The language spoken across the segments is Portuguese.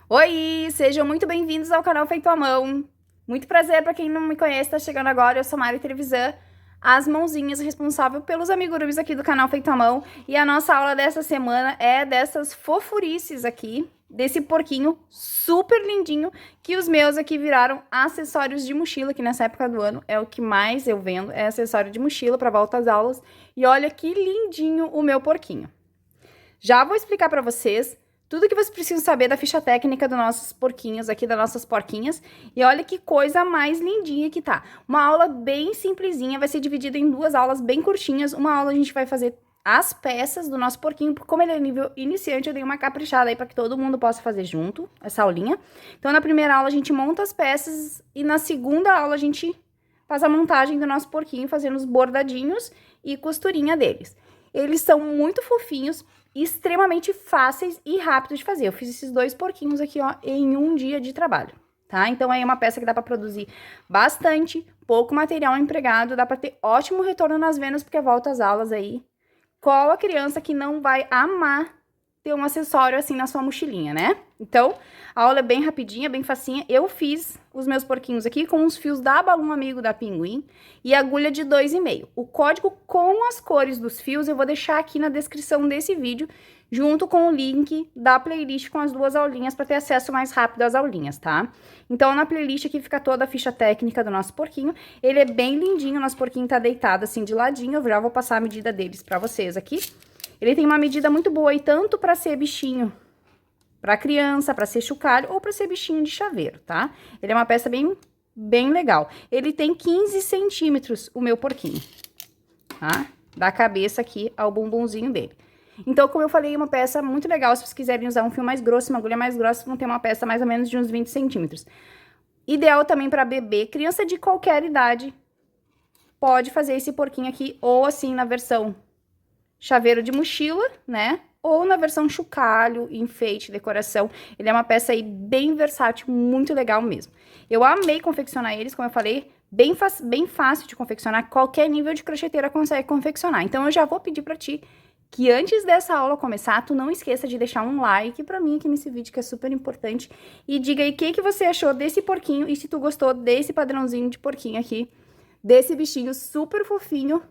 Oi, sejam muito bem-vindos ao canal Feito à Mão. Muito prazer para quem não me conhece, tá chegando agora. Eu sou Mari Trevisan, as mãozinhas responsável pelos amigurumis aqui do canal Feito à Mão. E a nossa aula dessa semana é dessas fofurices aqui, desse porquinho super lindinho, que os meus aqui viraram acessórios de mochila, que nessa época do ano é o que mais eu vendo, é acessório de mochila para volta às aulas. E olha que lindinho o meu porquinho. Já vou explicar para vocês tudo que vocês precisam saber da ficha técnica dos nossos porquinhos aqui, das nossas porquinhas. E olha que coisa mais lindinha que tá. Uma aula bem simplesinha, vai ser dividida em duas aulas bem curtinhas. Uma aula a gente vai fazer as peças do nosso porquinho, porque como ele é nível iniciante, eu dei uma caprichada aí para que todo mundo possa fazer junto essa aulinha. Então, na primeira aula a gente monta as peças e na segunda aula a gente faz a montagem do nosso porquinho, fazendo os bordadinhos e costurinha deles. Eles são muito fofinhos, extremamente fáceis e rápidos de fazer. Eu fiz esses dois porquinhos aqui, ó, em um dia de trabalho, tá? Então, aí é uma peça que dá pra produzir bastante, pouco material empregado, dá pra ter ótimo retorno nas vendas, porque volta às aulas aí. Qual a criança que não vai amar ter um acessório assim na sua mochilinha, né? Então, a aula é bem rapidinha, bem facinha. Eu fiz os meus porquinhos aqui com os fios da Balum Amigo da Pinguim e agulha de 2,5. O código com as cores dos fios eu vou deixar aqui na descrição desse vídeo, junto com o link da playlist com as duas aulinhas para ter acesso mais rápido às aulinhas, tá? Então, na playlist aqui fica toda a ficha técnica do nosso porquinho. Ele é bem lindinho, o nosso porquinho tá deitado assim de ladinho. Eu já vou passar a medida deles para vocês aqui. Ele tem uma medida muito boa, e tanto para ser bichinho para criança, para ser chocalho ou para ser bichinho de chaveiro, tá? Ele é uma peça bem legal. Ele tem 15 centímetros, o meu porquinho, tá? Da cabeça aqui ao bumbumzinho dele. Então, como eu falei, é uma peça muito legal. Se vocês quiserem usar um fio mais grosso, uma agulha mais grossa, vão ter uma peça mais ou menos de uns 20 centímetros. Ideal também para bebê, criança de qualquer idade pode fazer esse porquinho aqui, ou assim na versão chaveiro de mochila, né? Ou na versão chocalho, enfeite, decoração. Ele é uma peça aí bem versátil, muito legal mesmo. Eu amei confeccionar eles, como eu falei, bem fácil de confeccionar. Qualquer nível de crocheteira consegue confeccionar. Então, eu já vou pedir pra ti que antes dessa aula começar, tu não esqueça de deixar um like pra mim aqui nesse vídeo, que é super importante. E diga aí o que você achou desse porquinho e se tu gostou desse padrãozinho de porquinho aqui, desse bichinho super fofinho.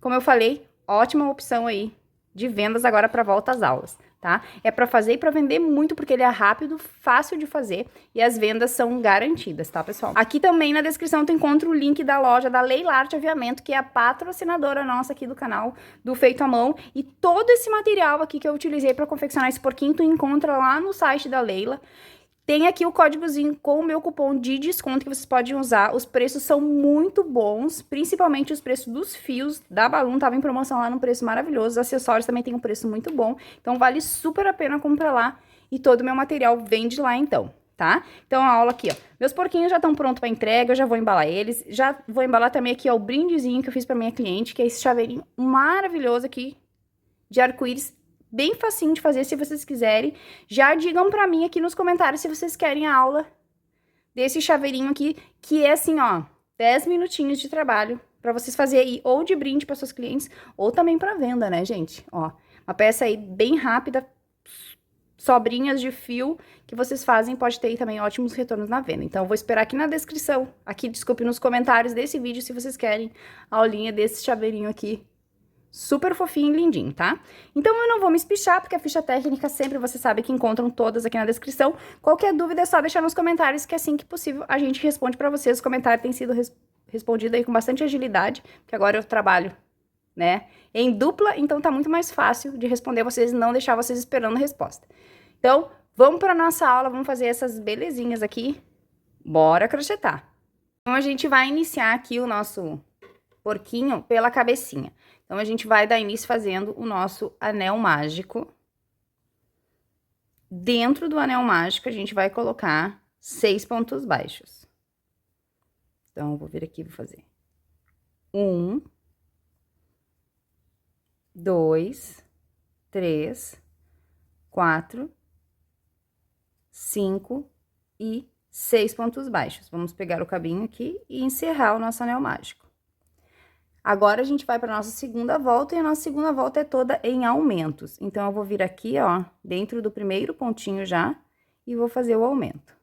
Como eu falei, ótima opção aí de vendas agora para volta às aulas, tá? É para fazer e para vender muito, porque ele é rápido, fácil de fazer e as vendas são garantidas, tá, pessoal? Aqui também na descrição tu encontra o link da loja da Leilarte Aviamento, que é a patrocinadora nossa aqui do canal, do Feito à Mão. E todo esse material aqui que eu utilizei para confeccionar esse porquinho, tu encontra lá no site da Leila. Tem aqui o códigozinho com o meu cupom de desconto que vocês podem usar. Os preços são muito bons, principalmente os preços dos fios da Balum. Tava em promoção lá num preço maravilhoso. Os acessórios também tem um preço muito bom. Então, vale super a pena comprar lá. E todo o meu material vem de lá, então, tá? Então, a aula aqui, ó. Meus porquinhos já estão prontos para entrega, eu já vou embalar eles. Já vou embalar também aqui, ó, o brindezinho que eu fiz para minha cliente, que é esse chaveirinho maravilhoso aqui de arco-íris. Bem facinho de fazer, se vocês quiserem. Já digam pra mim aqui nos comentários se vocês querem a aula desse chaveirinho aqui, que é assim, ó, 10 minutinhos de trabalho pra vocês fazerem aí, ou de brinde para seus clientes, ou também pra venda, né, gente? Ó, uma peça aí bem rápida, sobrinhas de fio que vocês fazem, pode ter aí também ótimos retornos na venda. Então, eu vou esperar aqui na descrição, aqui, desculpe, nos comentários desse vídeo, se vocês querem a aulinha desse chaveirinho aqui, super fofinho e lindinho, tá? Então, eu não vou me espichar, porque a ficha técnica sempre você sabe que encontram todas aqui na descrição. Qualquer dúvida é só deixar nos comentários, que assim que possível a gente responde pra vocês. Os comentários têm sido respondidos aí com bastante agilidade, porque agora eu trabalho, né, em dupla, então tá muito mais fácil de responder vocês e não deixar vocês esperando a resposta. Então, vamos pra nossa aula, vamos fazer essas belezinhas aqui. Bora crochetar! Então, a gente vai iniciar aqui o nosso porquinho pela cabecinha. Então, a gente vai dar início fazendo o nosso anel mágico. Dentro do anel mágico, a gente vai colocar 6 pontos baixos. Então, eu vou vir aqui e vou fazer 1, 2, 3, 4, 5 e 6 pontos baixos. Vamos pegar o cabinho aqui e encerrar o nosso anel mágico. Agora, a gente vai para nossa segunda volta, e a nossa segunda volta é toda em aumentos. Então, eu vou vir aqui, ó, dentro do primeiro pontinho já, e vou fazer o aumento.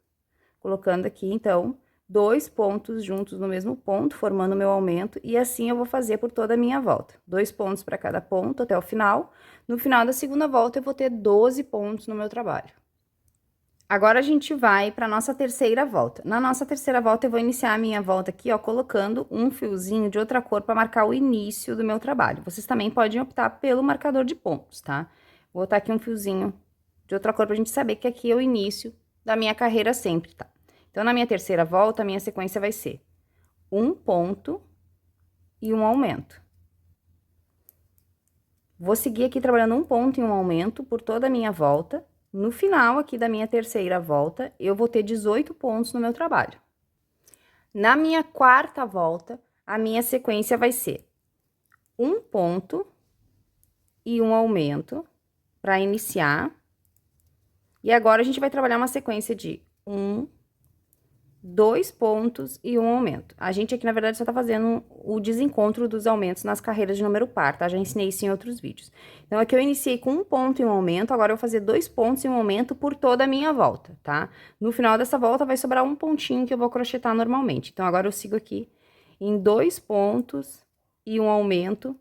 Colocando aqui, então, 2 pontos juntos no mesmo ponto, formando o meu aumento, e assim eu vou fazer por toda a minha volta. 2 pontos para cada ponto até o final. No final da segunda volta, eu vou ter 12 pontos no meu trabalho. Agora, a gente vai para nossa terceira volta. Na nossa terceira volta, eu vou iniciar a minha volta aqui, ó, colocando um fiozinho de outra cor para marcar o início do meu trabalho. Vocês também podem optar pelo marcador de pontos, tá? Vou botar aqui um fiozinho de outra cor pra gente saber que aqui é o início da minha carreira sempre, tá? Então, na minha terceira volta, a minha sequência vai ser um ponto e um aumento. Vou seguir aqui trabalhando um ponto e um aumento por toda a minha volta. No final aqui da minha terceira volta, eu vou ter 18 pontos no meu trabalho. Na minha quarta volta, a minha sequência vai ser um ponto e um aumento para iniciar. E agora, a gente vai trabalhar uma sequência de 2 pontos e um aumento. A gente aqui, na verdade, só tá fazendo o desencontro dos aumentos nas carreiras de número par, tá? Já ensinei isso em outros vídeos. Então, aqui eu iniciei com um ponto e um aumento, agora eu vou fazer 2 pontos e um aumento por toda a minha volta, tá? No final dessa volta, vai sobrar um pontinho que eu vou crochetar normalmente. Então, agora eu sigo aqui em 2 pontos e um aumento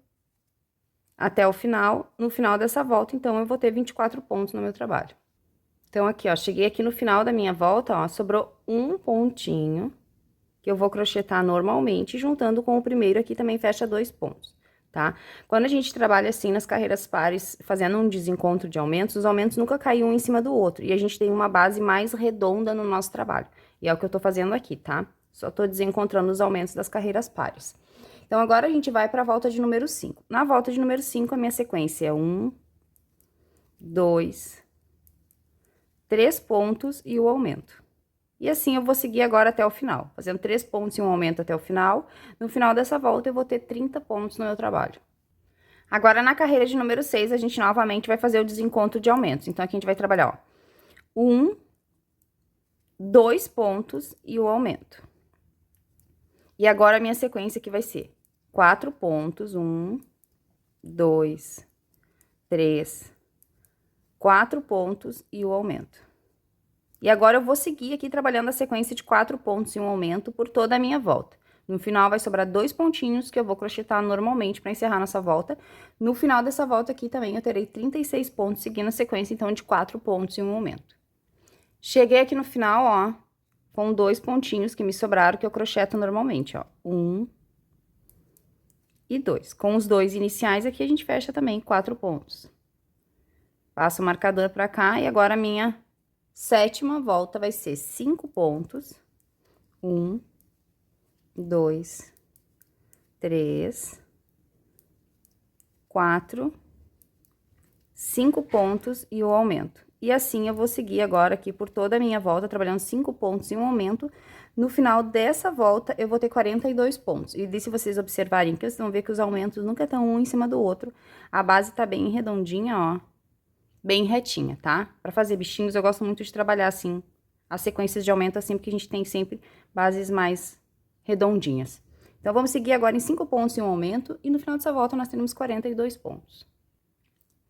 até o final. No final dessa volta, então, eu vou ter 24 pontos no meu trabalho. Então, aqui, ó, cheguei aqui no final da minha volta, ó, sobrou um pontinho, que eu vou crochetar normalmente, juntando com o primeiro aqui também fecha 2 pontos, tá? Quando a gente trabalha assim nas carreiras pares, fazendo um desencontro de aumentos, os aumentos nunca caem um em cima do outro, e a gente tem uma base mais redonda no nosso trabalho. E é o que eu tô fazendo aqui, tá? Só tô desencontrando os aumentos das carreiras pares. Então, agora a gente vai pra volta de número 5. Na volta de número 5, a minha sequência é 1, 2... 3 pontos e o aumento. E assim eu vou seguir agora até o final, fazendo 3 pontos e um aumento até o final. No final dessa volta, eu vou ter 30 pontos no meu trabalho. Agora, na carreira de número 6, a gente novamente vai fazer o desencontro de aumentos. Então, aqui a gente vai trabalhar, ó, 1, 2 pontos e o aumento. E agora, a minha sequência aqui vai ser 4 pontos, 1, 2, 3, 4 pontos e o aumento. E agora, eu vou seguir aqui trabalhando a sequência de 4 pontos e um aumento por toda a minha volta. No final, vai sobrar 2 pontinhos que eu vou crochetar normalmente para encerrar nossa volta. No final dessa volta aqui também, eu terei 36 pontos, seguindo a sequência, então, de 4 pontos e um aumento. Cheguei aqui no final, ó, com 2 pontinhos que me sobraram, que eu crocheto normalmente, ó. 1 e 2. Com os 2 iniciais aqui, a gente fecha também 4 pontos. Passo o marcador pra cá, e agora a minha sétima volta vai ser 5 pontos. 1, 2, 3, 4, 5 pontos e o aumento. E assim eu vou seguir agora aqui por toda a minha volta, trabalhando 5 pontos e um aumento. No final dessa volta, eu vou ter 42 pontos. E se vocês observarem que vocês vão ver que os aumentos nunca estão um em cima do outro. A base tá bem redondinha, ó. Bem retinha, tá? Pra fazer bichinhos, eu gosto muito de trabalhar assim, as sequências de aumento assim, porque a gente tem sempre bases mais redondinhas. Então, vamos seguir agora em 5 pontos e um aumento, e no final dessa volta nós teremos 42 pontos.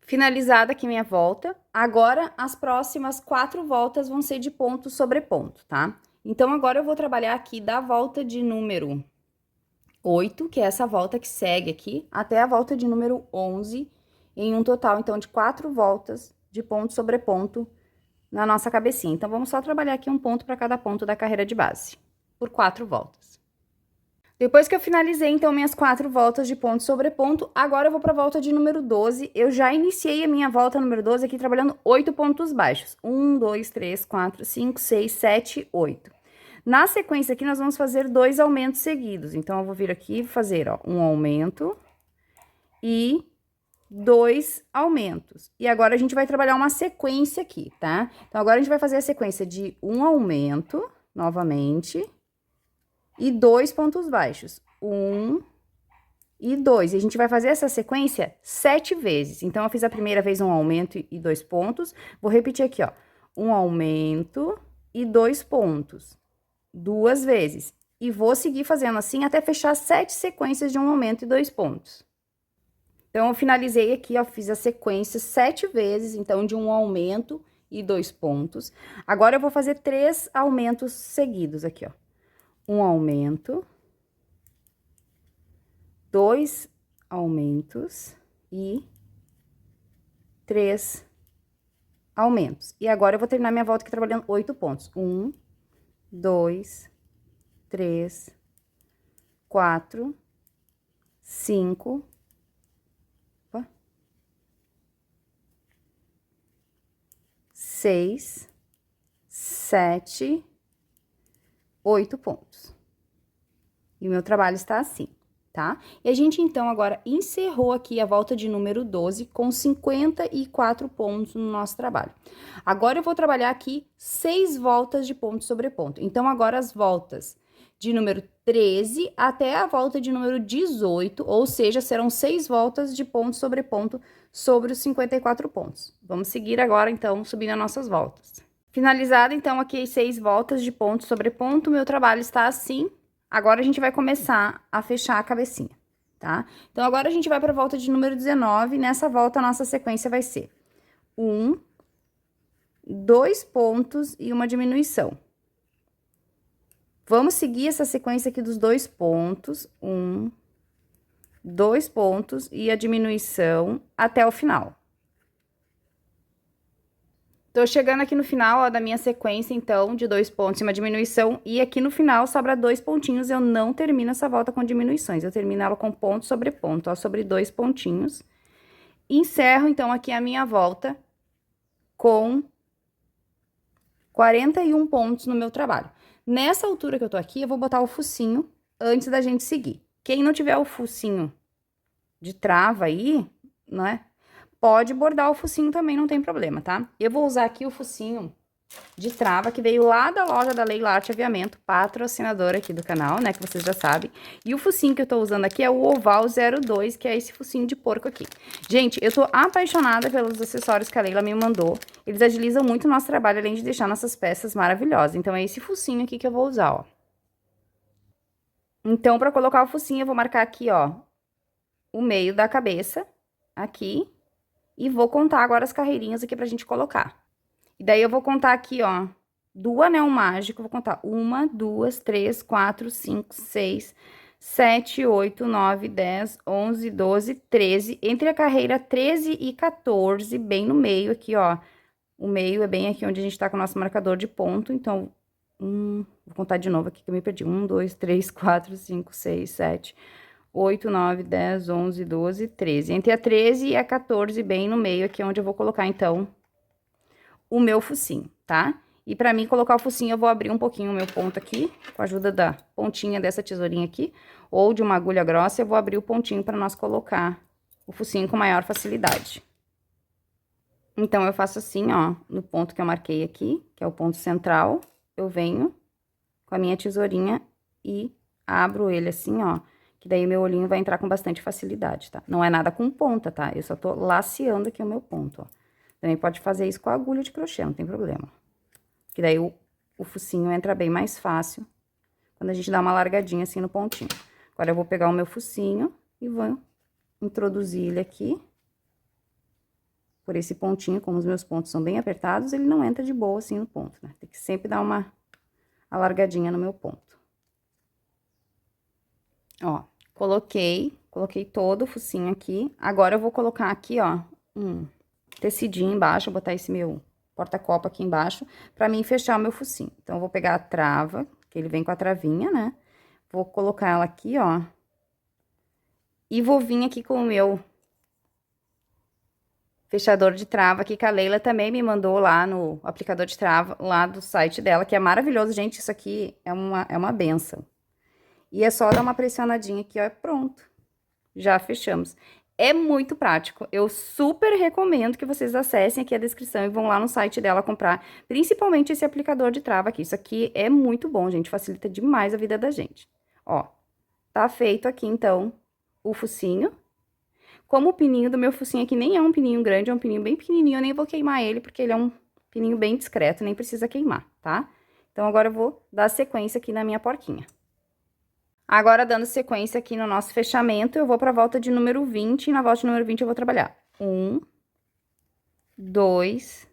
Finalizada aqui minha volta, agora as próximas 4 voltas vão ser de ponto sobre ponto, tá? Então, agora eu vou trabalhar aqui da volta de número 8, que é essa volta que segue aqui, até a volta de número 11, em um total, então, de 4 voltas de ponto sobre ponto na nossa cabecinha. Então, vamos só trabalhar aqui um ponto para cada ponto da carreira de base, por 4 voltas. Depois que eu finalizei, então, minhas 4 voltas de ponto sobre ponto, agora eu vou para a volta de número 12. Eu já iniciei a minha volta número 12 aqui trabalhando 8 pontos baixos. 1, 2, 3, 4, 5, 6, 7, 8. Na sequência aqui, nós vamos fazer 2 aumentos seguidos. Então, eu vou vir aqui e fazer, ó, um aumento e 2 aumentos. E agora, a gente vai trabalhar uma sequência aqui, tá? Então, agora a gente vai fazer a sequência de um aumento, novamente, e 2 pontos baixos. 1 e 2. E a gente vai fazer essa sequência 7 vezes. Então, eu fiz a primeira vez um aumento e 2 pontos. Vou repetir aqui, ó. Um aumento e 2 pontos. 2 vezes. E vou seguir fazendo assim até fechar 7 sequências de um aumento e 2 pontos. Então, eu finalizei aqui, ó, fiz a sequência 7 vezes, então, de um aumento e 2 pontos. Agora, eu vou fazer 3 aumentos seguidos aqui, ó. Um aumento, 2 aumentos e 3 aumentos. E agora, eu vou terminar minha volta aqui trabalhando 8 pontos. 1, 2, 3, 4, 5, 6, 7, 8 pontos. E o meu trabalho está assim, tá? E a gente, então, agora encerrou aqui a volta de número 12 com 54 pontos no nosso trabalho. Agora, eu vou trabalhar aqui 6 voltas de ponto sobre ponto. Então, agora, as voltas de número 13 até a volta de número 18, ou seja, serão 6 voltas de ponto sobre os 54 pontos. Vamos seguir agora, então, subindo as nossas voltas. Finalizado, então, aqui as 6 voltas de ponto sobre ponto, meu trabalho está assim. Agora, a gente vai começar a fechar a cabecinha, tá? Então, agora a gente vai para a volta de número 19, nessa volta a nossa sequência vai ser 1, 2 pontos e uma diminuição. Vamos seguir essa sequência aqui dos 2 pontos, 1, 2 pontos e a diminuição até o final. Tô chegando aqui no final, ó, da minha sequência, então, de 2 pontos e uma diminuição, e aqui no final sobra 2 pontinhos, eu não termino essa volta com diminuições, eu termino ela com ponto sobre ponto, ó, sobre 2 pontinhos. Encerro, então, aqui a minha volta com 41 pontos no meu trabalho. Nessa altura que eu tô aqui, eu vou botar o focinho antes da gente seguir. Quem não tiver o focinho de trava aí, né, pode bordar o focinho também, não tem problema, tá? Eu vou usar aqui o focinho de trava que veio lá da loja da Leila Arte Aviamento, patrocinadora aqui do canal, né, que vocês já sabem. E o focinho que eu tô usando aqui é o Oval 02, que é esse focinho de porco aqui. Gente, eu tô apaixonada pelos acessórios que a Leila me mandou. Eles agilizam muito o nosso trabalho, além de deixar nossas peças maravilhosas. Então, é esse focinho aqui que eu vou usar, ó. Então, pra colocar o focinho, eu vou marcar aqui, ó, o meio da cabeça, aqui. E vou contar agora as carreirinhas aqui pra gente colocar. E daí, eu vou contar aqui, ó, do anel mágico, vou contar 1, 2, 3, 4, 5, 6, 7, 8, 9, 10, 11, 12, 13. Entre a carreira 13 e 14, bem no meio aqui, ó. O meio é bem aqui onde a gente tá com o nosso marcador de ponto. Então, vou contar de novo aqui que eu me perdi. 1, 2, 3, 4, 5, 6, 7, 8, 9, 10, 11, 12, 13. Entre a 13 e a 14, bem no meio aqui, onde eu vou colocar, então, o meu focinho, tá? E pra mim colocar o focinho, eu vou abrir um pouquinho o meu ponto aqui, com a ajuda da pontinha dessa tesourinha aqui, ou de uma agulha grossa, eu vou abrir o pontinho pra nós colocar o focinho com maior facilidade. Então, eu faço assim, ó, no ponto que eu marquei aqui, que é o ponto central, eu venho com a minha tesourinha e abro ele assim, ó, que daí meu olhinho vai entrar com bastante facilidade, tá? Não é nada com ponta, tá? Eu só tô laceando aqui o meu ponto, ó. Também pode fazer isso com a agulha de crochê, não tem problema. Que daí o focinho entra bem mais fácil quando a gente dá uma largadinha assim no pontinho. Agora, eu vou pegar o meu focinho e vou introduzir ele aqui. Por esse pontinho, como os meus pontos são bem apertados, ele não entra de boa assim no ponto, né? Tem que sempre dar uma alargadinha no meu ponto. Ó, coloquei todo o focinho aqui. Agora, eu vou colocar aqui, ó, um tecidinho embaixo, vou botar esse meu porta-copo aqui embaixo, pra mim fechar o meu focinho. Então, eu vou pegar a trava, que ele vem com a travinha, né? Vou colocar ela aqui, ó. E vou vir aqui com o meu fechador de trava aqui, que a Leila também me mandou lá no aplicador de trava, lá do site dela, que é maravilhoso, gente. Isso aqui é uma benção. E é só dar uma pressionadinha aqui, ó, pronto. Já fechamos. É muito prático. Eu super recomendo que vocês acessem aqui a descrição e vão lá no site dela comprar, principalmente esse aplicador de trava aqui. Isso aqui é muito bom, gente. Facilita demais a vida da gente. Ó, tá feito aqui, então, o focinho. Como o pininho do meu focinho aqui nem é um pininho grande, é um pininho bem pequenininho, eu nem vou queimar ele, porque ele é um pininho bem discreto, nem precisa queimar, tá? Então, agora eu vou dar sequência aqui na minha porquinha. Agora, dando sequência aqui no nosso fechamento, eu vou pra volta de número 20, e na volta de número 20 eu vou trabalhar 1, 2,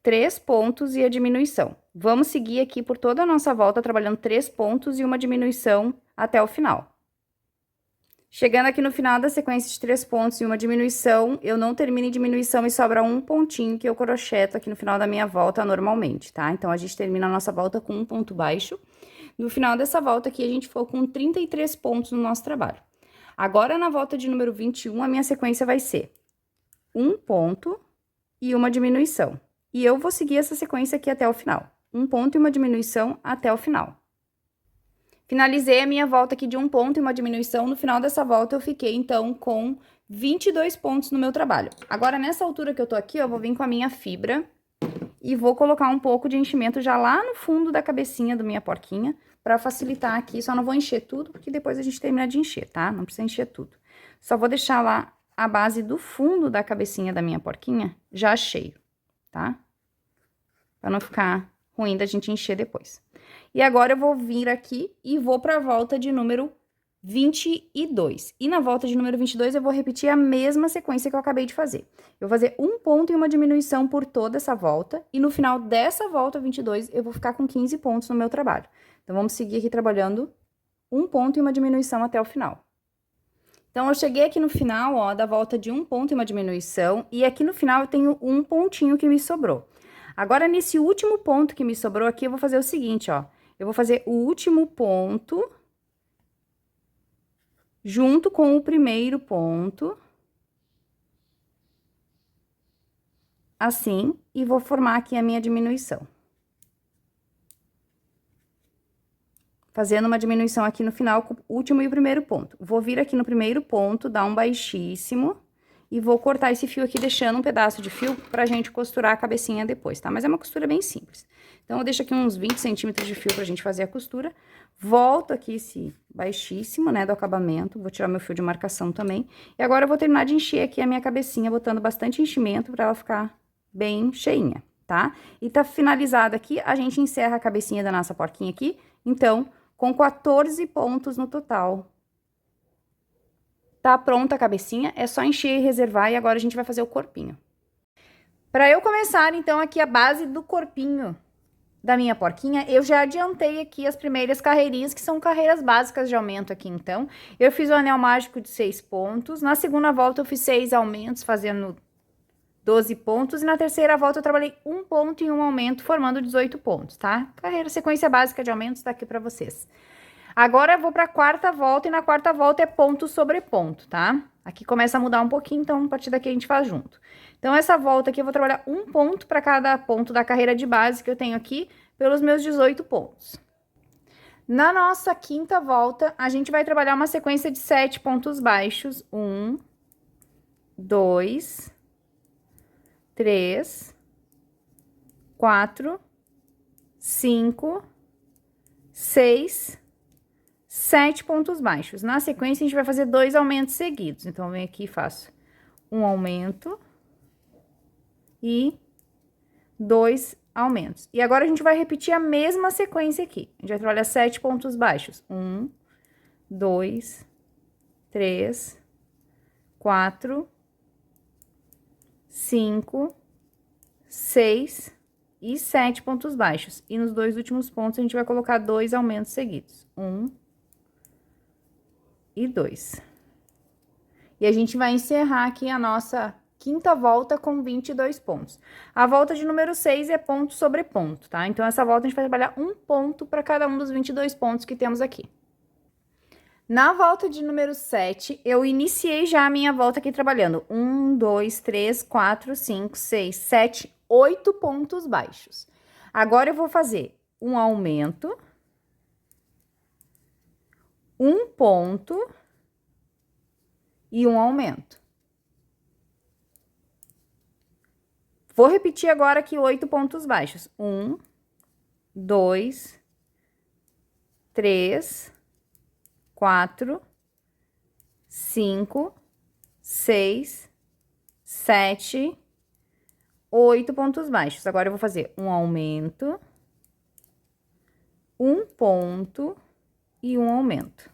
3 pontos e a diminuição. Vamos seguir aqui por toda a nossa volta, trabalhando 3 pontos e uma diminuição até o final. Chegando aqui no final da sequência de 3 pontos e uma diminuição, eu não termino em diminuição e sobra um pontinho que eu crocheto aqui no final da minha volta normalmente, tá? Então, a gente termina a nossa volta com um ponto baixo. No final dessa volta aqui, a gente ficou com 33 pontos no nosso trabalho. Agora, na volta de número 21, a minha sequência vai ser um ponto e uma diminuição. E eu vou seguir essa sequência aqui até o final. Um ponto e uma diminuição até o final. Finalizei a minha volta aqui de um ponto e uma diminuição. No final dessa volta, eu fiquei, então, com 22 pontos no meu trabalho. Agora, nessa altura que eu tô aqui, eu vou vir com a minha fibra e vou colocar um pouco de enchimento já lá no fundo da cabecinha da minha porquinha, pra facilitar aqui. Só não vou encher tudo, porque depois a gente termina de encher, tá? Não precisa encher tudo. Só vou deixar lá a base do fundo da cabecinha da minha porquinha já cheio, tá? Pra não ficar ruim da gente encher depois. E agora, eu vou vir aqui e vou pra volta de número 22. E na volta de número 22, eu vou repetir a mesma sequência que eu acabei de fazer. Eu vou fazer um ponto e uma diminuição por toda essa volta. E no final dessa volta 22, eu vou ficar com 15 pontos no meu trabalho. Então, vamos seguir aqui trabalhando um ponto e uma diminuição até o final. Então, eu cheguei aqui no final, ó, da volta de um ponto e uma diminuição. E aqui no final, eu tenho um pontinho que me sobrou. Agora, nesse último ponto que me sobrou aqui, eu vou fazer o seguinte, ó. Eu vou fazer o último ponto junto com o primeiro ponto. Assim, e vou formar aqui a minha diminuição. Fazendo uma diminuição aqui no final com o último e o primeiro ponto. Vou vir aqui no primeiro ponto, dar um baixíssimo. E vou cortar esse fio aqui, deixando um pedaço de fio pra gente costurar a cabecinha depois, tá? Mas é uma costura bem simples. Então, eu deixo aqui uns 20 centímetros de fio pra gente fazer a costura. Volto aqui esse baixíssimo, né, do acabamento. Vou tirar meu fio de marcação também. E agora, eu vou terminar de encher aqui a minha cabecinha, botando bastante enchimento pra ela ficar bem cheinha, tá? E tá finalizada aqui, a gente encerra a cabecinha da nossa porquinha aqui. Então, com 14 pontos no total. Tá pronta a cabecinha, é só encher e reservar, e agora a gente vai fazer o corpinho. Pra eu começar, então, aqui a base do corpinho da minha porquinha, eu já adiantei aqui as primeiras carreirinhas, que são carreiras básicas de aumento aqui, então. Eu fiz o anel mágico de 6 pontos, na segunda volta eu fiz 6 aumentos, fazendo 12 pontos, e na terceira volta eu trabalhei um ponto e um aumento, formando 18 pontos, tá? Carreira, sequência básica de aumentos tá aqui pra vocês. Agora, eu vou pra quarta volta, e na quarta volta é ponto sobre ponto, tá? Aqui começa a mudar um pouquinho, então, a partir daqui a gente faz junto. Então, essa volta aqui, eu vou trabalhar um ponto pra cada ponto da carreira de base que eu tenho aqui, pelos meus 18 pontos. Na nossa quinta volta, a gente vai trabalhar uma sequência de 7 pontos baixos. 1, 2, 3, 4, 5, 6... 7 pontos baixos. Na sequência, a gente vai fazer 2 aumentos seguidos. Então, eu venho aqui e faço um aumento e 2 aumentos. E agora, a gente vai repetir a mesma sequência aqui. A gente vai trabalhar 7 pontos baixos. 1, 2, 3, 4, 5, 6 e 7 pontos baixos. E nos 2 últimos pontos, a gente vai colocar 2 aumentos seguidos. 1 e 2. E a gente vai encerrar aqui a nossa quinta volta com 22 pontos. A volta de número 6 é ponto sobre ponto, tá? Então, essa volta a gente vai trabalhar um ponto para cada um dos 22 pontos que temos aqui. Na volta de número 7, eu iniciei já a minha volta aqui trabalhando 1, 2, 3, 4, 5, 6, 7, 8 pontos baixos. Agora, eu vou fazer um aumento, um ponto e um aumento. Vou repetir agora aqui 8 pontos baixos. 1, 2, 3, 4, 5, 6, 7, 8 pontos baixos. Agora, eu vou fazer um aumento, um ponto e um aumento.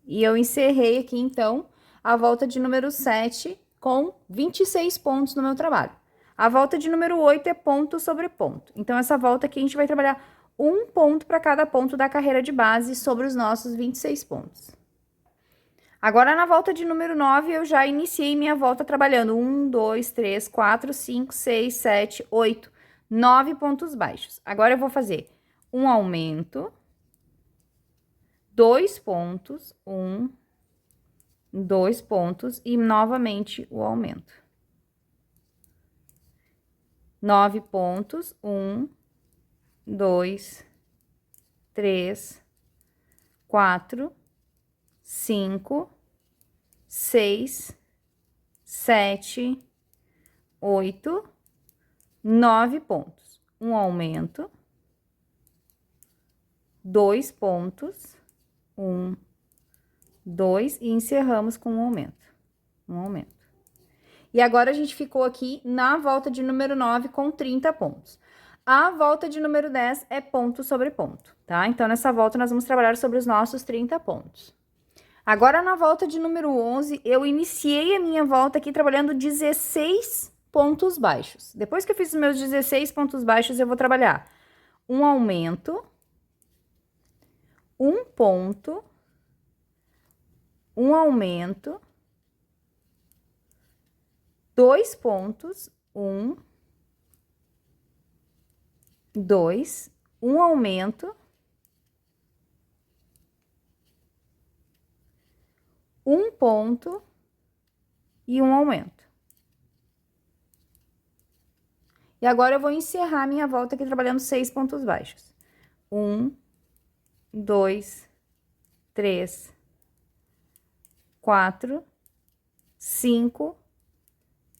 E eu encerrei aqui, então, a volta de número 7 com 26 pontos no meu trabalho. A volta de número 8 é ponto sobre ponto. Então, essa volta aqui a gente vai trabalhar um ponto para cada ponto da carreira de base sobre os nossos 26 pontos. Agora, na volta de número 9, eu já iniciei minha volta trabalhando 1, 2, 3, 4, 5, 6, 7, 8, 9 pontos baixos. Agora, eu vou fazer um aumento, 2 pontos, 1, 2 pontos e novamente o aumento. 9 pontos, 1, 2, 3, 4, 5, 6, 7, 8, 9 pontos. Um aumento, 2 pontos, 1, 2 e encerramos com um aumento. Um aumento. E agora a gente ficou aqui na volta de número 9 com 30 pontos. A volta de número 10 é ponto sobre ponto, tá? Então, nessa volta, nós vamos trabalhar sobre os nossos 30 pontos. Agora, na volta de número 11, eu iniciei a minha volta aqui trabalhando 16 pontos baixos. Depois que eu fiz os meus 16 pontos baixos, eu vou trabalhar um aumento, um ponto, um aumento, 2 pontos, 1, 2, um aumento, um ponto e um aumento. E agora eu vou encerrar minha volta aqui trabalhando 6 pontos baixos. 1, 2, 3, 4, 5,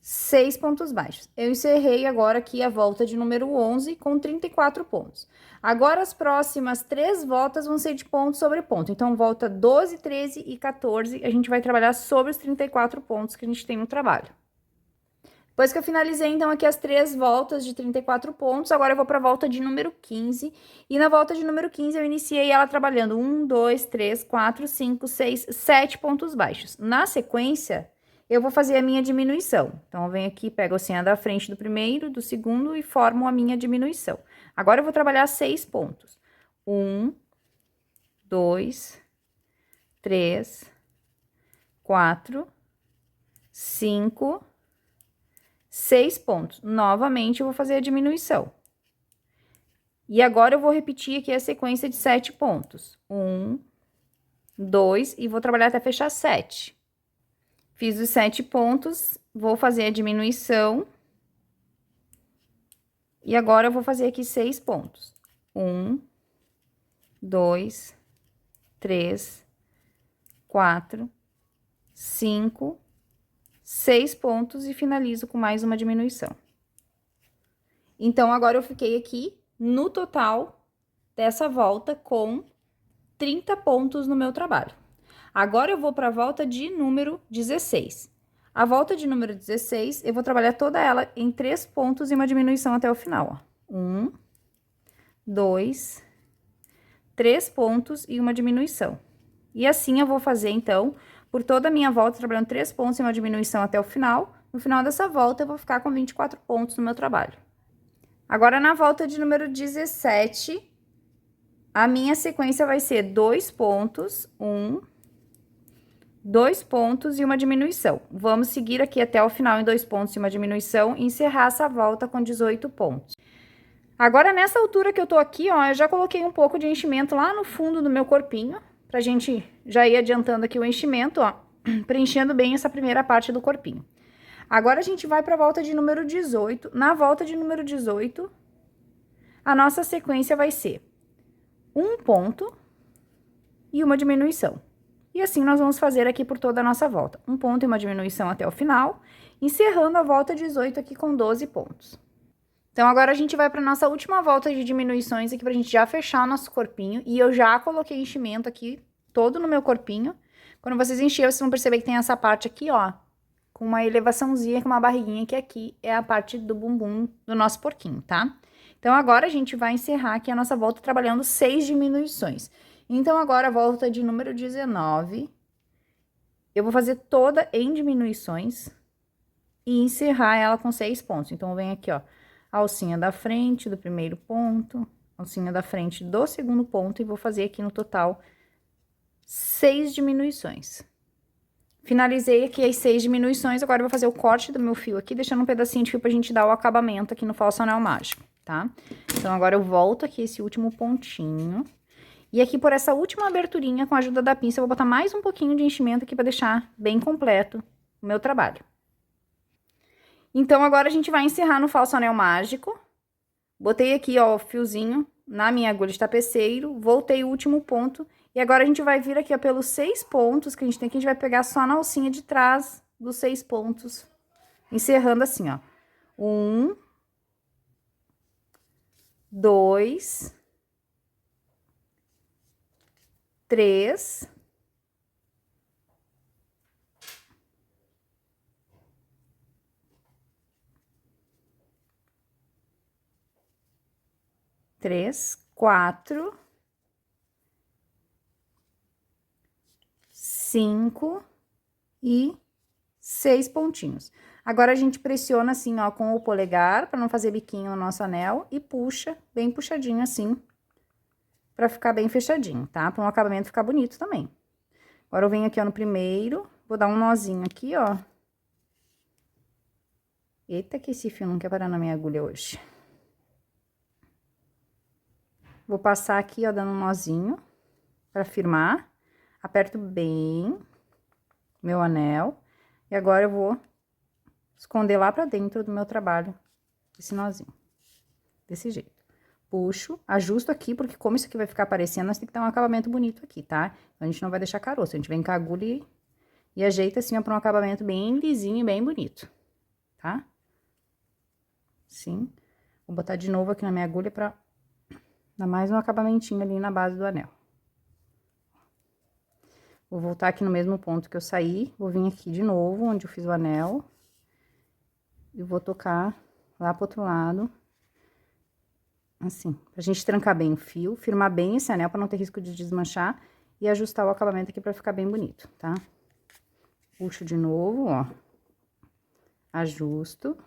6 pontos baixos. Eu encerrei agora aqui a volta de número 11 com 34 pontos. Agora, as próximas 3 voltas vão ser de ponto sobre ponto. Então, volta 12, 13 e 14, a gente vai trabalhar sobre os 34 pontos que a gente tem no trabalho. Depois que eu finalizei, então, aqui as 3 voltas de 34 pontos, agora eu vou para a volta de número 15. E na volta de número 15, eu iniciei ela trabalhando 1, 2, 3, 4, 5, 6, 7 pontos baixos. Na sequência, eu vou fazer a minha diminuição. Então, eu venho aqui, pego a senha da frente do primeiro, do segundo e formo a minha diminuição. Agora, eu vou trabalhar 6 pontos. 1, 2, 3, 4, 5, 6 pontos. Novamente, eu vou fazer a diminuição. E agora, eu vou repetir aqui a sequência de 7 pontos. 1, 2, e vou trabalhar até fechar 7. Fiz os 7 pontos, vou fazer a diminuição. E agora, eu vou fazer aqui 6 pontos. 1, 2, 3, 4, 5, 6 pontos e finalizo com mais uma diminuição. Então, agora eu fiquei aqui no total dessa volta com 30 pontos no meu trabalho. Agora, eu vou para a volta de número 16. A volta de número 16, eu vou trabalhar toda ela em 3 pontos e uma diminuição até o final, ó. 1, 2, 3 pontos e uma diminuição. E assim eu vou fazer, então, por toda a minha volta, trabalhando 3 pontos e uma diminuição até o final. No final dessa volta, eu vou ficar com 24 pontos no meu trabalho. Agora, na volta de número 17, a minha sequência vai ser 2 pontos, 1, 2 pontos e uma diminuição. Vamos seguir aqui até o final em 2 pontos e uma diminuição e encerrar essa volta com 18 pontos. Agora, nessa altura que eu tô aqui, ó, eu já coloquei um pouco de enchimento lá no fundo do meu corpinho, pra gente já ir adiantando aqui o enchimento, ó, preenchendo bem essa primeira parte do corpinho. Agora, a gente vai pra volta de número 18. Na volta de número 18, a nossa sequência vai ser 1 ponto e uma diminuição. E assim, nós vamos fazer aqui por toda a nossa volta. 1 ponto e uma diminuição até o final, encerrando a volta 18 aqui com 12 pontos. Então, agora a gente vai para nossa última volta de diminuições aqui pra gente já fechar o nosso corpinho. E eu já coloquei enchimento aqui todo no meu corpinho. Quando vocês encherem, vocês vão perceber que tem essa parte aqui, ó, com uma elevaçãozinha, com uma barriguinha, que aqui é a parte do bumbum do nosso porquinho, tá? Então, agora a gente vai encerrar aqui a nossa volta trabalhando 6 diminuições. Então, agora a volta de número 19, eu vou fazer toda em diminuições. e encerrar ela com 6 pontos. Então, vem aqui, ó, a alcinha da frente do primeiro ponto, alcinha da frente do segundo ponto, e vou fazer aqui no total 6 diminuições. Finalizei aqui as 6 diminuições, agora eu vou fazer o corte do meu fio aqui, deixando um pedacinho de fio pra gente dar o acabamento aqui no falso anel mágico, tá? Então, agora eu volto aqui esse último pontinho. E aqui, por essa última aberturinha, com a ajuda da pinça, eu vou botar mais um pouquinho de enchimento aqui pra deixar bem completo o meu trabalho. Então, agora a gente vai encerrar no falso anel mágico. Botei aqui, ó, o fiozinho na minha agulha de tapeceiro, voltei o último ponto. E agora a gente vai vir aqui, ó, pelos 6 pontos que a gente tem aqui, a gente vai pegar só na alcinha de trás dos 6 pontos, encerrando assim, ó. 1, 2, 3, 4, 5 e 6 pontinhos. Agora, a gente pressiona assim, ó, com o polegar, para não fazer biquinho no nosso anel, e puxa, bem puxadinho assim, pra ficar bem fechadinho, tá? Pra um acabamento ficar bonito também. Agora, eu venho aqui, ó, no primeiro, vou dar um nozinho aqui, ó. Eita, que esse fio não quer parar na minha agulha hoje. Vou passar aqui, ó, dando um nozinho, pra firmar. Aperto bem meu anel. E agora, eu vou esconder lá pra dentro do meu trabalho esse nozinho. Desse jeito. Puxo, ajusto aqui, porque como isso aqui vai ficar aparecendo, nós tem que dar um acabamento bonito aqui, tá? Então, a gente não vai deixar caroço, a gente vem com a agulha e ajeita assim, ó, pra um acabamento bem lisinho e bem bonito, tá? Assim. Vou botar de novo aqui na minha agulha pra dar mais um acabamentinho ali na base do anel. Vou voltar aqui no mesmo ponto que eu saí, vou vir aqui de novo, onde eu fiz o anel. E vou tocar lá pro outro lado. Assim, pra gente trancar bem o fio, firmar bem esse anel pra não ter risco de desmanchar. E ajustar o acabamento aqui pra ficar bem bonito, tá? Puxo de novo, ó. Ajusto.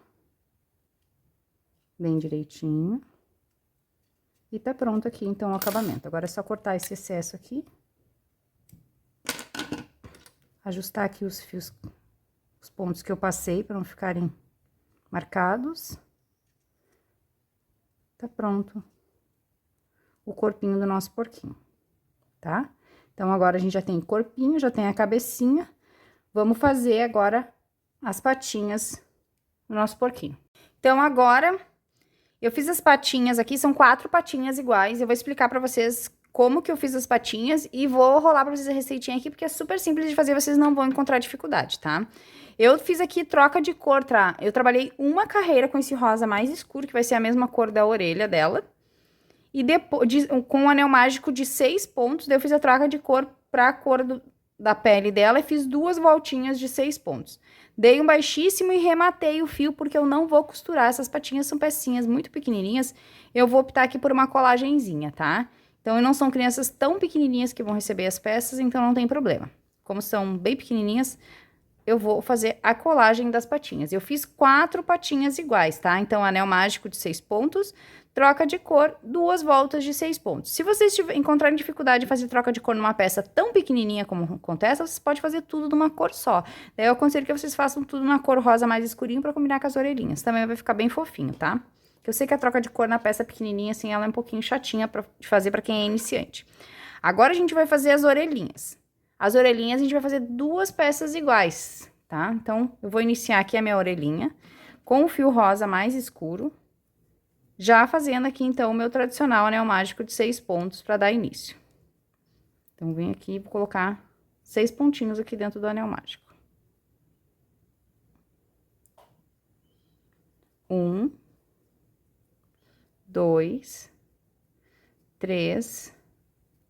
Bem direitinho. E tá pronto aqui, então, o acabamento. Agora é só cortar esse excesso aqui. Ajustar aqui os fios, os pontos que eu passei, pra não ficarem marcados. Tá pronto o corpinho do nosso porquinho, tá? Então, agora a gente já tem corpinho, já tem a cabecinha. Vamos fazer agora as patinhas do nosso porquinho. Então, agora, eu fiz as patinhas aqui, são 4 patinhas iguais. Eu vou explicar pra vocês como que eu fiz as patinhas e vou rolar pra vocês a receitinha aqui, porque é super simples de fazer, vocês não vão encontrar dificuldade, tá? Eu fiz aqui troca de cor, tá? Eu trabalhei uma carreira com esse rosa mais escuro, que vai ser a mesma cor da orelha dela. E depois, com o anel mágico de 6 pontos, daí eu fiz a troca de cor pra cor da pele dela e fiz 2 voltinhas de 6 pontos. Dei um baixíssimo e rematei o fio, porque eu não vou costurar. Essas patinhas são pecinhas muito pequenininhas. Eu vou optar aqui por uma colagenzinha, tá? Então, não são crianças tão pequenininhas que vão receber as peças, então não tem problema. Como são bem pequenininhas, eu vou fazer a colagem das patinhas. Eu fiz 4 patinhas iguais, tá? Então, anel mágico de 6 pontos, troca de cor, 2 voltas de 6 pontos. Se vocês encontrarem dificuldade de fazer troca de cor numa peça tão pequenininha como acontece, vocês podem fazer tudo numa cor só. Daí eu aconselho que vocês façam tudo na cor rosa mais escurinho pra combinar com as orelhinhas. Também vai ficar bem fofinho, tá? Eu sei que a troca de cor na peça pequenininha, assim, ela é um pouquinho chatinha de fazer pra quem é iniciante. Agora, a gente vai fazer as orelhinhas. As orelhinhas, a gente vai fazer 2 peças iguais, tá? Então, eu vou iniciar aqui a minha orelhinha com o fio rosa mais escuro, já fazendo aqui, então, o meu tradicional anel mágico de 6 pontos pra dar início. Então, vem aqui e vou colocar 6 pontinhos aqui dentro do anel mágico. 1, 2, 3,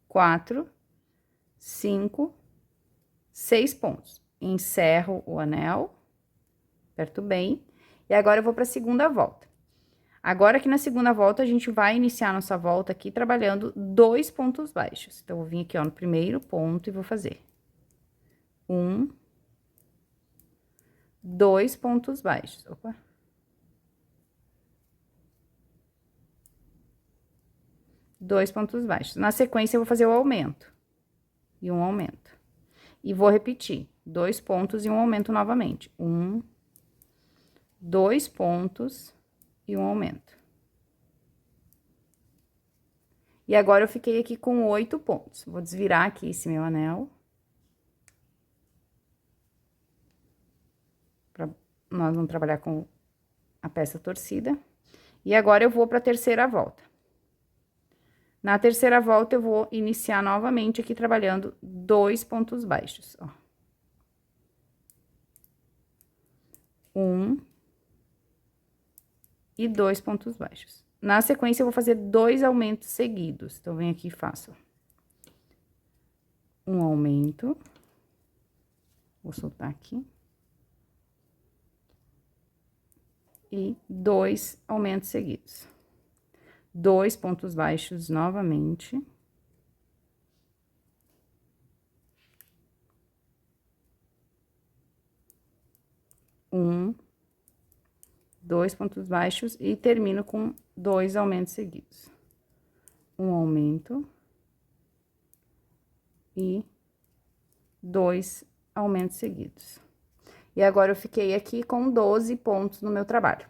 4, 5, 6 pontos. Encerro o anel, aperto bem, e agora eu vou pra segunda volta. Agora, aqui na segunda volta, a gente vai iniciar nossa volta aqui trabalhando 2 pontos baixos. Então, eu vou vir aqui, ó, no primeiro ponto e vou fazer 1, 2 pontos baixos. Opa. Dois pontos baixos. Na sequência, eu vou fazer o aumento. E um aumento. E vou repetir. 2 pontos e um aumento novamente. 1, 2 pontos e um aumento. E agora, eu fiquei aqui com 8 pontos. Vou desvirar aqui esse meu anel. Nós vamos trabalhar com a peça torcida. E agora, eu vou para a terceira volta. Na terceira volta, eu vou iniciar novamente aqui trabalhando 2 pontos baixos, ó. 1 e 2 pontos baixos. Na sequência, eu vou fazer 2 aumentos seguidos. Então, venho aqui e faço um aumento. Vou soltar aqui. E 2 aumentos seguidos. 2 pontos baixos novamente. Dois pontos baixos e termino com 2 aumentos seguidos. Um aumento. E 2 aumentos seguidos. E agora, eu fiquei aqui com 12 pontos no meu trabalho.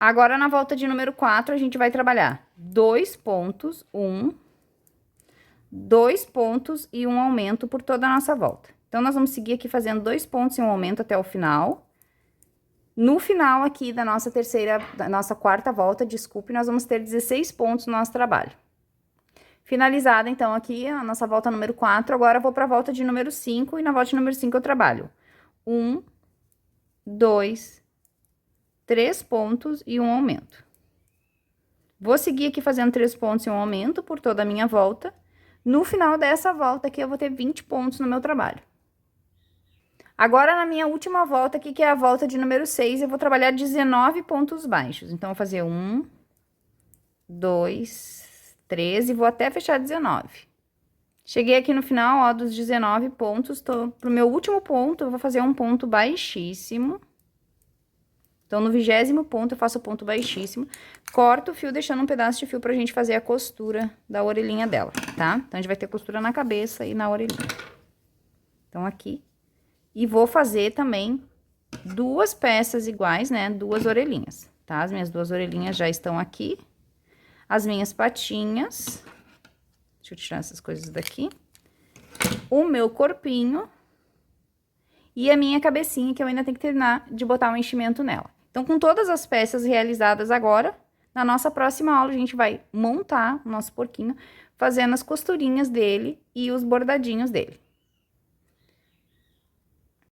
Agora, na volta de número 4, a gente vai trabalhar 2 pontos, 2 pontos e um aumento por toda a nossa volta. Então, nós vamos seguir aqui fazendo 2 pontos e um aumento até o final. No final aqui da nossa quarta volta, desculpe, nós vamos ter 16 pontos no nosso trabalho. Finalizada, então, aqui a nossa volta número 4, agora eu vou para a volta de número 5, e na volta de número 5 eu trabalho 1, 2, 3 pontos e um aumento. Vou seguir aqui fazendo 3 pontos e um aumento por toda a minha volta. No final dessa volta aqui, eu vou ter 20 pontos no meu trabalho. Agora, na minha última volta aqui, que é a volta de número 6, eu vou trabalhar 19 pontos baixos. Então, eu vou fazer 1, 2, 3 e vou até fechar 19. Cheguei aqui no final, ó, dos 19 pontos, pro meu último ponto, eu vou fazer um ponto baixíssimo. Então, no 20º ponto, eu faço o ponto baixíssimo, corto o fio, deixando um pedaço de fio pra gente fazer a costura da orelhinha dela, tá? Então, a gente vai ter costura na cabeça e na orelhinha. Então, aqui. E vou fazer também 2 peças iguais, né? 2 orelhinhas, tá? As minhas 2 orelhinhas já estão aqui. As minhas patinhas. Deixa eu tirar essas coisas daqui. O meu corpinho. E a minha cabecinha, que eu ainda tenho que terminar de botar um enchimento nela. Então, com todas as peças realizadas agora, na nossa próxima aula, a gente vai montar o nosso porquinho, fazendo as costurinhas dele e os bordadinhos dele.